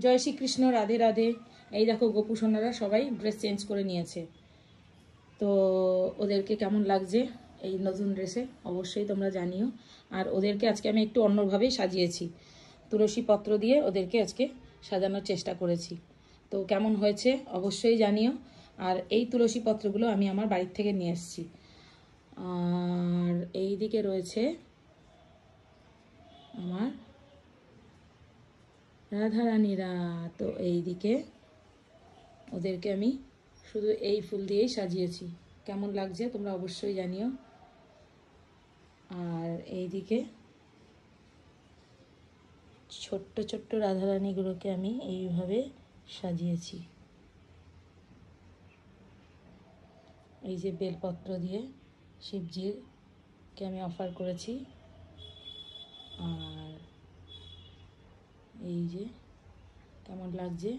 জয় শ্রীকৃষ্ণ, রাধে রাধে। এই দেখো গোপু সোনারা সবাই ড্রেস চেঞ্জ করে নিয়েছে। তো ওদেরকে কেমন লাগছে এই নতুন ড্রেসে অবশ্যই তোমরা জানিও। আর ওদেরকে আজকে আমি একটু অন্যভাবেই সাজিয়েছি, তুলসী পত্র দিয়ে ওদেরকে আজকে সাজানোর চেষ্টা করেছি। তো কেমন হয়েছে অবশ্যই জানিও। আর এই তুলসী পত্রগুলো আমি আমার বাড়ির থেকে নিয়ে এসেছি। আর এই দিকে রয়েছে আমার রাধারানীরা। তো এই দিকে ওদেরকে আমি শুধু এই ফুল দিয়েই সাজিয়েছি। কেমন লাগছে তোমরা অবশ্যই জানিও। আর এইদিকে ছোট্ট ছোট্ট রাধারানীগুলোকে আমি এইভাবে সাজিয়েছি। এই যে বেলপত্র দিয়ে শিবজিকে আমি অফার করেছি। আর এই যে কেমন লাগছে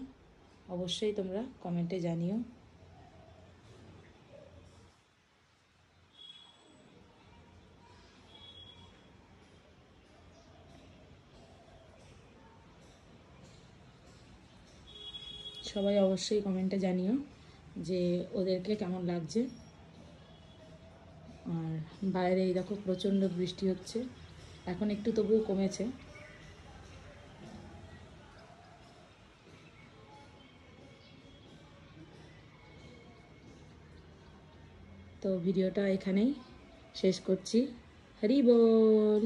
অবশ্যই তোমরা কমেন্টে জানিও। সবাই অবশ্যই কমেন্টে জানিও যে ওদেরকে কেমন লাগছে। আর বাইরে এই দেখো প্রচণ্ড বৃষ্টি হচ্ছে, এখন একটু তবুও কমেছে। তো ভিডিওটা এখানেই শেষ করছি। হরি বল।